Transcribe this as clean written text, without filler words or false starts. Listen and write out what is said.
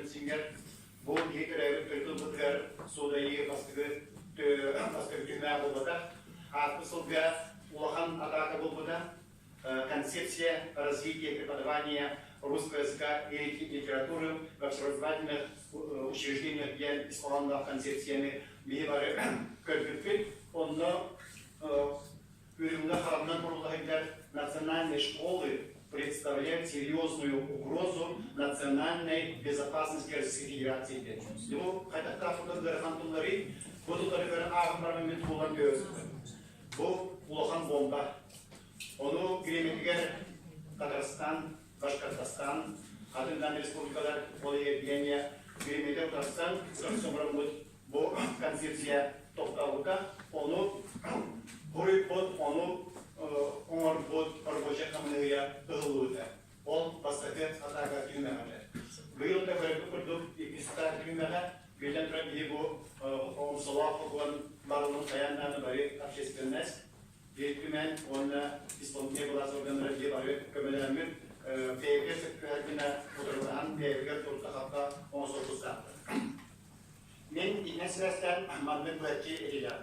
Singer, bu yeterli kırkıldıklar sodayı baskı tümler bulmadı. Artı sonra улахан атака bulmadı. Концепция развития преподавания русского языка и литературы в образовательных учреждениях, где исполнена концепциями бивары көргүлпүт, онно Уюмда Харамнан Курулахидар национальной школы представляет серьезную угрозу национальной безопасности Российской Федерации. Его хотя бы Гархантулари будут только армиями тулан gözükür. Bu улахан бомба. Onu Гремедигер, Татарстан, Башкортостан, Атындан республикалар волеяния Гремедигер, Татарстан, bu концепция тоқталуда, onu Бурый бот, onu оңор бот, рабочая коммуния ылууда. Он бастапет атака тюмемелер. Быйылда көрөкү курдук ипистар тюмега, бүйден тұрап ебу омсалақ оқуан барылың саяннаны бары общественность. Тюмен, он исполнительный глаз органы де бары көмелермен пейгер сөккөргіні отырған пейгер тұртақапқа оңсолғыздақты. Мен инесвестен мадмен көәтчі елелерді.